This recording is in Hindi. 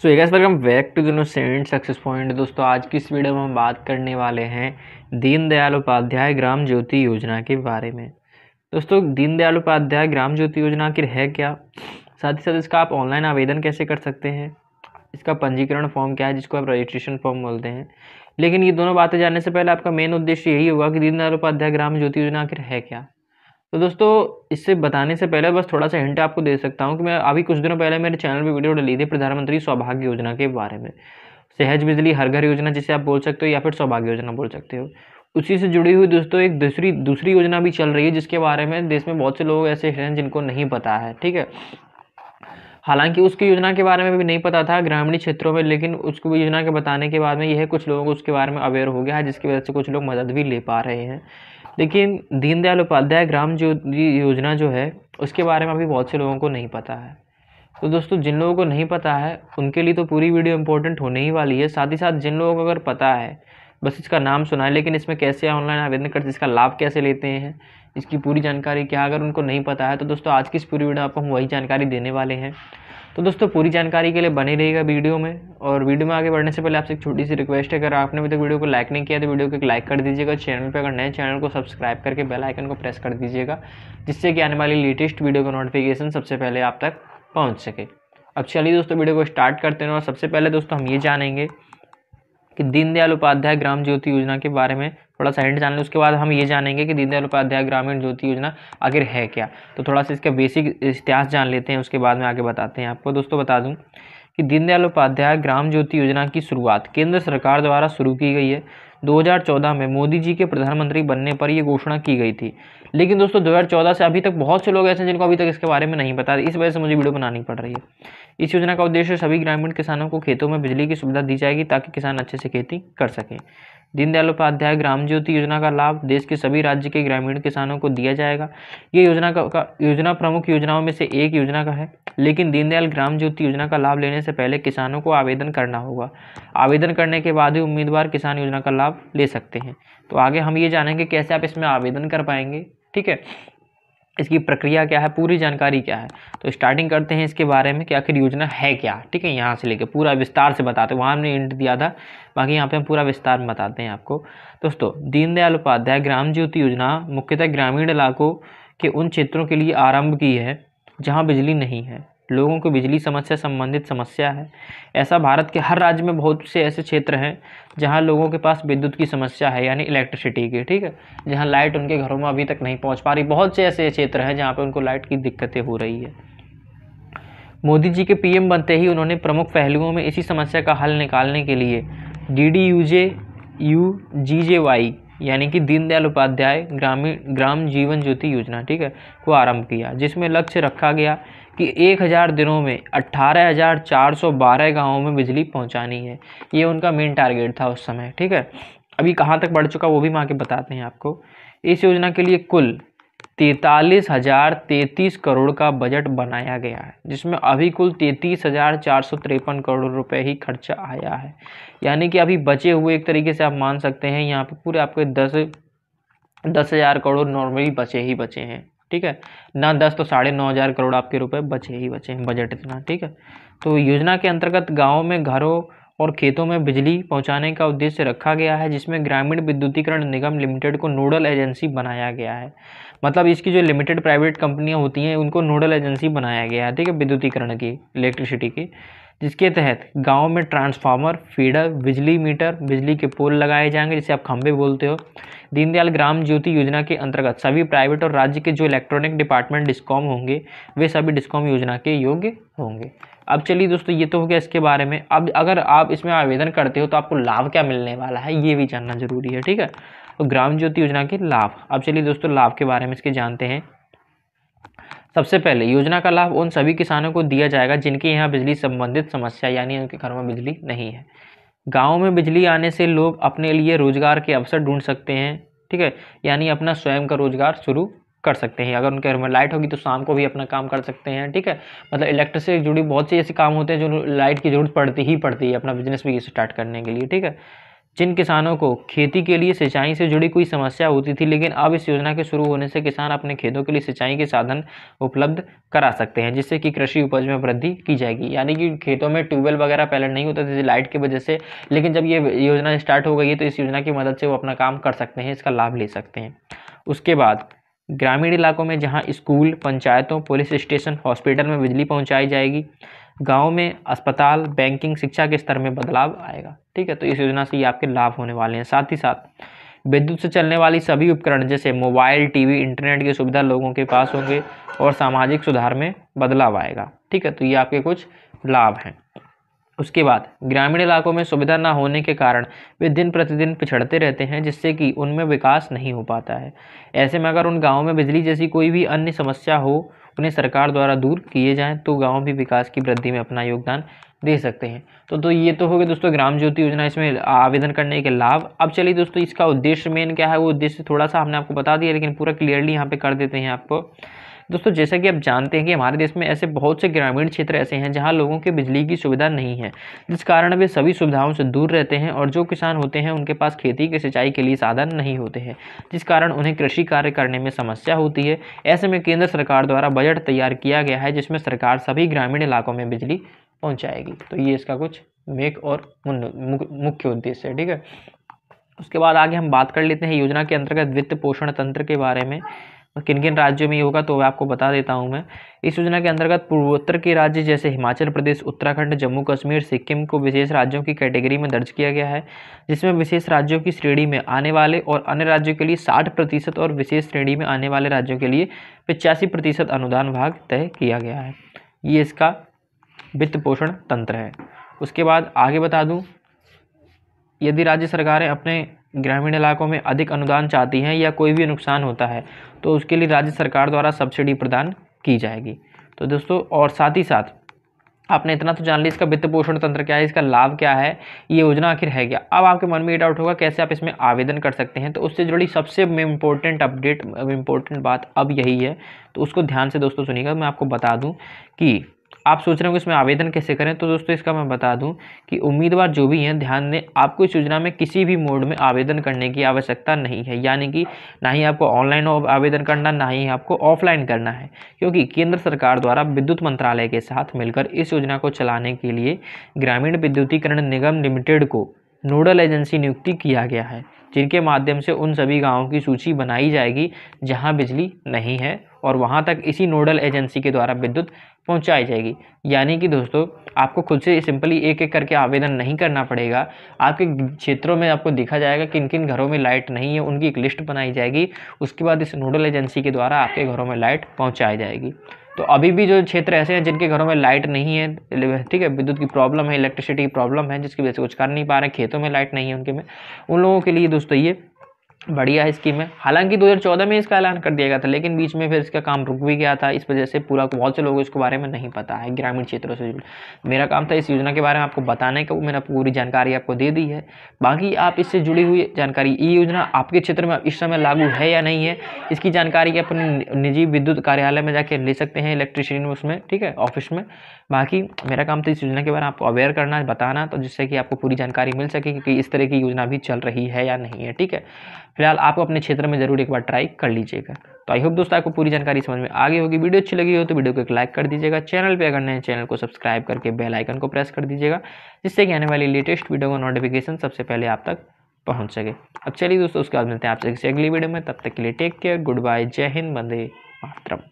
सो ये guys welcome back to the no seventh success point. दोस्तों आज की इस वीडियो में हम बात करने वाले हैं दीनदयाल उपाध्याय ग्राम ज्योति योजना के बारे में। दोस्तों दीनदयाल उपाध्याय ग्राम ज्योति योजना आखिर है क्या, साथ ही साथ इसका आप ऑनलाइन आवेदन कैसे कर सकते हैं, इसका पंजीकरण फॉर्म क्या है जिसको आप रजिस्ट्रेशन फॉर्म बोलते हैं। लेकिन ये दोनों बातें जानने से पहले आपका मेन उद्देश्य यही होगा कि दीनदयाल उपाध्याय ग्राम ज्योति योजना आखिर है क्या। तो दोस्तों इससे बताने से पहले बस थोड़ा सा हिंट आपको दे सकता हूँ कि मैं अभी कुछ दिनों पहले मेरे चैनल पे वीडियो डाली थी प्रधानमंत्री सौभाग्य योजना के बारे में। सहज बिजली हर घर योजना जिसे आप बोल सकते हो या फिर सौभाग्य योजना बोल सकते हो। उसी से जुड़ी हुई दोस्तों एक दूसरी योजना भी चल रही है जिसके बारे में देश में बहुत से लोग ऐसे हैं जिनको नहीं पता है। ठीक है, हालांकि उसकी योजना के बारे में भी नहीं पता था ग्रामीण क्षेत्रों में, लेकिन उसको योजना के बताने के बाद में यह कुछ लोगों को उसके बारे में अवेयर हो गया है, जिसकी वजह से कुछ लोग मदद भी ले पा रहे हैं। लेकिन दीनदयाल उपाध्याय ग्राम ज्योति योजना जो है उसके बारे में अभी बहुत से लोगों को नहीं पता है। तो दोस्तों जिन लोगों को नहीं पता है उनके लिए तो पूरी वीडियो इंपॉर्टेंट होने ही वाली है। साथ ही साथ जिन लोगों को अगर पता है, बस इसका नाम सुना है लेकिन इसमें कैसे ऑनलाइन आवेदन करते, इसका लाभ कैसे लेते हैं, इसकी पूरी जानकारी क्या, अगर उनको नहीं पता है तो दोस्तों आज की इस पूरी वीडियो आपको हम वही जानकारी देने वाले हैं। तो दोस्तों पूरी जानकारी के लिए बने रहिएगा वीडियो में। और वीडियो में आगे बढ़ने से पहले आपसे एक छोटी सी रिक्वेस्ट है, अगर आपने अभी तक वीडियो को लाइक नहीं किया तो वीडियो को एक लाइक कर दीजिएगा। चैनल पे अगर नए चैनल को सब्सक्राइब करके बेल आइकन को प्रेस कर दीजिएगा, जिससे कि आने वाली लेटेस्ट वीडियो का नोटिफिकेशन सबसे पहले आप तक पहुँच सके। अब चलिए दोस्तों वीडियो को स्टार्ट करते हैं। और सबसे पहले दोस्तों हम ये जानेंगे कि दीनदयाल उपाध्याय ग्राम ज्योति योजना के बारे में थोड़ा सा हिंट जान लें। उसके बाद हम ये जानेंगे कि दीनदयाल उपाध्याय ग्रामीण ज्योति योजना आखिर है क्या। तो थोड़ा सा इसका बेसिक इतिहास जान लेते हैं, उसके बाद में आगे बताते हैं आपको। दोस्तों बता दूं कि दीनदयाल उपाध्याय ग्राम ज्योति योजना की शुरुआत केंद्र सरकार द्वारा शुरू की गई है। 2014 में मोदी जी के प्रधानमंत्री बनने पर यह घोषणा की गई थी। लेकिन दोस्तों 2014 से अभी तक बहुत से लोग ऐसे हैं जिनको अभी तक इसके बारे में नहीं पता, इस वजह से मुझे वीडियो बनानी पड़ रही है। इस योजना का उद्देश्य सभी ग्रामीण किसानों को खेतों में बिजली की सुविधा दी जाएगी ताकि किसान अच्छे से खेती कर सकें। दीनदयाल उपाध्याय ग्राम ज्योति योजना का लाभ देश के सभी राज्य के ग्रामीण किसानों को दिया जाएगा। ये योजना प्रमुख योजनाओं में से एक योजना का है। लेकिन दीनदयाल ग्राम ज्योति योजना का लाभ लेने से पहले किसानों को आवेदन करना होगा। आवेदन करने के बाद ही उम्मीदवार किसान योजना का लाभ ले सकते हैं। तो आगे हम ये जानेंगे कैसे आप इसमें आवेदन कर पाएंगे। ठीक है, इसकी प्रक्रिया क्या है, पूरी जानकारी क्या है। तो स्टार्टिंग करते हैं इसके बारे में कि आखिर योजना है क्या। ठीक है, यहाँ से लेकर पूरा विस्तार से बताते हैं, वहाँ हमने इंट दिया था, बाकी यहाँ पे हम पूरा विस्तार में बताते हैं आपको। दोस्तों दीनदयाल उपाध्याय ग्राम ज्योति योजना मुख्यतः ग्रामीण इलाकों के उन क्षेत्रों के लिए आरंभ की है जहाँ बिजली नहीं है, लोगों को बिजली समस्या संबंधित समस्या है। ऐसा भारत के हर राज्य में बहुत से ऐसे क्षेत्र हैं जहां लोगों के पास विद्युत की समस्या है, यानी इलेक्ट्रिसिटी की। ठीक है, जहां लाइट उनके घरों में अभी तक नहीं पहुंच पा रही। बहुत से ऐसे क्षेत्र हैं जहां पे उनको लाइट की दिक्कतें हो रही है। मोदी जी के पीएम बनते ही उन्होंने प्रमुख पहलुओं में इसी समस्या का हल निकालने के लिए DDUGJY यानी कि दीनदयाल उपाध्याय ग्राम जीवन ज्योति योजना, ठीक है, को आरंभ किया, जिसमें लक्ष्य रखा गया कि 1000 दिनों में 18,412 गाँवों में बिजली पहुंचानी है। ये उनका मेन टारगेट था उस समय। ठीक है, अभी कहाँ तक बढ़ चुका वो भी हम आके बताते हैं आपको। इस योजना के लिए कुल 43,033 करोड़ का बजट बनाया गया है, जिसमें अभी कुल 33,453 करोड़ रुपए ही खर्चा आया है। यानी कि अभी बचे हुए एक तरीके से आप मान सकते हैं यहाँ पे पूरे आपके 10,000 करोड़ नॉर्मली बचे ही बचे हैं। ठीक है ना, 10 तो 9,500 करोड़ आपके रुपए बचे ही बचे हैं, बजट इतना। ठीक है, तो योजना के अंतर्गत गाँव में घरों और खेतों में बिजली पहुंचाने का उद्देश्य रखा गया है, जिसमें ग्रामीण विद्युतीकरण निगम लिमिटेड को नोडल एजेंसी बनाया गया है। मतलब इसकी जो लिमिटेड प्राइवेट कंपनियां होती हैं उनको नोडल एजेंसी बनाया गया है। ठीक है, विद्युतीकरण की, इलेक्ट्रिसिटी की, जिसके तहत गांव में ट्रांसफार्मर, फीडर, बिजली मीटर, बिजली के पोल लगाए जाएंगे, जिसे आप खंभे बोलते हो। दीनदयाल ग्राम ज्योति योजना के अंतर्गत सभी प्राइवेट और राज्य के जो इलेक्ट्रॉनिक डिपार्टमेंट डिस्कॉम होंगे वे सभी डिस्कॉम योजना के योग्य होंगे। अब चलिए दोस्तों ये तो हो गया इसके बारे में। अब अगर आप इसमें आवेदन करते हो तो आपको लाभ क्या मिलने वाला है ये भी जानना जरूरी है। ठीक है, तो ग्राम ज्योति योजना के लाभ, अब चलिए दोस्तों लाभ के बारे में इसके जानते हैं। सबसे पहले योजना का लाभ उन सभी किसानों को दिया जाएगा जिनके यहाँ बिजली संबंधित समस्या, यानी उनके घर में बिजली नहीं है। गाँव में बिजली आने से लोग अपने लिए रोजगार के अवसर ढूंढ सकते हैं। ठीक है, यानी अपना स्वयं का रोजगार शुरू कर सकते हैं। अगर उनके घर में लाइट होगी तो शाम को भी अपना काम कर सकते हैं। ठीक है, मतलब इलेक्ट्रिक से जुड़ी बहुत से ऐसे काम होते हैं जो लाइट की जरूरत पड़ती है अपना बिजनेस भी स्टार्ट करने के लिए। ठीक है, जिन किसानों को खेती के लिए सिंचाई से जुड़ी कोई समस्या होती थी, लेकिन अब इस योजना के शुरू होने से किसान अपने खेतों के लिए सिंचाई के साधन उपलब्ध करा सकते हैं, जिससे कि कृषि उपज में वृद्धि की जाएगी। यानी कि खेतों में ट्यूबवेल वगैरह पहले नहीं होते थे लाइट की वजह से, लेकिन जब ये योजना स्टार्ट हो गई है तो इस योजना की मदद से वो अपना काम कर सकते हैं, इसका लाभ ले सकते हैं। उसके बाद ग्रामीण इलाकों में जहाँ स्कूल, पंचायतों, पुलिस स्टेशन, हॉस्पिटल में बिजली पहुँचाई जाएगी। गांव में अस्पताल, बैंकिंग, शिक्षा के स्तर में बदलाव आएगा। ठीक है, तो इस योजना से ये आपके लाभ होने वाले हैं। साथ ही साथ विद्युत से चलने वाली सभी उपकरण जैसे मोबाइल, टीवी, इंटरनेट की सुविधा लोगों के पास होंगे और सामाजिक सुधार में बदलाव आएगा। ठीक है, तो ये आपके कुछ लाभ हैं। उसके बाद ग्रामीण इलाकों में सुविधा न होने के कारण वे दिन प्रतिदिन पिछड़ते रहते हैं, जिससे कि उनमें विकास नहीं हो पाता है। ऐसे में अगर उन गाँवों में बिजली जैसी कोई भी अन्य समस्या हो, उन्हें सरकार द्वारा दूर किए जाएं, तो गांव भी विकास की वृद्धि में अपना योगदान दे सकते हैं। तो ये तो हो गया दोस्तों ग्राम ज्योति योजना, इसमें आवेदन करने के लाभ। अब चलिए दोस्तों, इसका उद्देश्य मेन क्या है, वो उद्देश्य थोड़ा सा हमने आपको बता दिया, लेकिन पूरा क्लियरली यहाँ पे कर देते हैं आपको। दोस्तों जैसा कि आप जानते हैं कि हमारे देश में ऐसे बहुत से ग्रामीण क्षेत्र ऐसे हैं जहां लोगों के बिजली की सुविधा नहीं है, जिस कारण वे सभी सुविधाओं से दूर रहते हैं, और जो किसान होते हैं उनके पास खेती की सिंचाई के लिए साधन नहीं होते हैं, जिस कारण उन्हें कृषि कार्य करने में समस्या होती है। ऐसे में केंद्र सरकार द्वारा बजट तैयार किया गया है, जिसमें सरकार सभी ग्रामीण इलाकों में बिजली पहुँचाएगी। तो ये इसका कुछ मेक और मुख्य उद्देश्य है। ठीक है, उसके बाद आगे हम बात कर लेते हैं योजना के अंतर्गत वित्त पोषण तंत्र के बारे में। किन किन राज्यों में ये होगा तो आपको बता देता हूं मैं। इस योजना के अंतर्गत पूर्वोत्तर के राज्य जैसे हिमाचल प्रदेश, उत्तराखंड, जम्मू कश्मीर, सिक्किम को विशेष राज्यों की कैटेगरी में दर्ज किया गया है, जिसमें विशेष राज्यों की श्रेणी में आने वाले और अन्य राज्यों के लिए 60% और विशेष श्रेणी में आने वाले राज्यों के लिए 85% अनुदान भाग तय किया गया है। ये इसका वित्त पोषण तंत्र है। उसके बाद आगे बता दूं, यदि राज्य सरकारें अपने ग्रामीण इलाकों में अधिक अनुदान चाहती हैं या कोई भी नुकसान होता है तो उसके लिए राज्य सरकार द्वारा सब्सिडी प्रदान की जाएगी। तो दोस्तों, और साथ ही साथ आपने इतना तो जान लिया इसका वित्त पोषण तंत्र क्या है, इसका लाभ क्या है, ये योजना आखिर है क्या। अब आपके मन में ये डाउट होगा कैसे आप इसमें आवेदन कर सकते हैं, तो उससे जुड़ी सबसे इम्पोर्टेंट अपडेट, इम्पोर्टेंट बात अब यही है, तो उसको ध्यान से दोस्तों सुनिएगा। मैं आपको बता दूं कि आप सोच रहे हो इसमें आवेदन कैसे करें, तो दोस्तों इसका मैं बता दूं कि उम्मीदवार जो भी हैं ध्यान दें, आपको इस योजना में किसी भी मोड में आवेदन करने की आवश्यकता नहीं है। यानी कि ना ही आपको ऑनलाइन आवेदन करना, ना ही आपको ऑफलाइन करना है, क्योंकि केंद्र सरकार द्वारा विद्युत मंत्रालय के साथ मिलकर इस योजना को चलाने के लिए ग्रामीण विद्युतीकरण निगम लिमिटेड को नोडल एजेंसी नियुक्ति किया गया है, जिनके माध्यम से उन सभी गाँवों की सूची बनाई जाएगी जहाँ बिजली नहीं है, और वहाँ तक इसी नोडल एजेंसी के द्वारा विद्युत पहुंचाई जाएगी। यानी कि दोस्तों आपको खुद से सिंपली एक एक करके आवेदन नहीं करना पड़ेगा। आपके क्षेत्रों में आपको देखा जाएगा किन किन घरों में लाइट नहीं है, उनकी एक लिस्ट बनाई जाएगी। उसके बाद इस नोडल एजेंसी के द्वारा आपके घरों में लाइट पहुंचाई जाएगी। तो अभी भी जो क्षेत्र ऐसे हैं जिनके घरों में लाइट नहीं है, ठीक है, विद्युत की प्रॉब्लम है, इलेक्ट्रिसिटी की प्रॉब्लम है, जिसकी वजह से कुछ कर नहीं पा रहे हैं, खेतों में लाइट नहीं है उनके में, उन लोगों के लिए दोस्तों ये बढ़िया है स्कीम है। हालांकि 2014 में इसका ऐलान कर दिया गया था, लेकिन बीच में फिर इसका काम रुक भी गया था। इस वजह से बहुत से लोगों को इसके बारे में नहीं पता है ग्रामीण क्षेत्रों से जुड़े। मेरा काम था इस योजना के बारे में आपको बताने का, वो मैंने पूरी जानकारी आपको दे दी है। बाकी आप इससे जुड़ी हुई जानकारी, ये योजना आपके क्षेत्र में इस समय लागू है या नहीं है, इसकी जानकारी अपने निजी विद्युत कार्यालय में जाके ले सकते हैं, इलेक्ट्रिशियन में, उसमें, ठीक है, ऑफिस में। बाकी मेरा काम था इस योजना के बारे में आपको अवेयर करना, बताना, तो जिससे कि आपको पूरी जानकारी मिल सके कि इस तरह की योजना भी चल रही है या नहीं है। ठीक है, फिलहाल आपको अपने क्षेत्र में जरूर एक बार ट्राई कर लीजिएगा। तो आई होप दोस्तों आपको पूरी जानकारी समझ में आ गई होगी। वीडियो अच्छी लगी हो तो वीडियो को एक लाइक कर दीजिएगा। चैनल पे अगर नए, चैनल को सब्सक्राइब करके बेल आइकन को प्रेस कर दीजिएगा, जिससे कि आने वाली लेटेस्ट वीडियो का नोटिफिकेशन सबसे पहले आप तक पहुंच सके। अब चलिए दोस्तों, उसके बाद मिलते हैं आपसे अगली वीडियो में। तब तक के लिए टेक केयर, गुड बाय, जय हिंद, वंदे मातरम।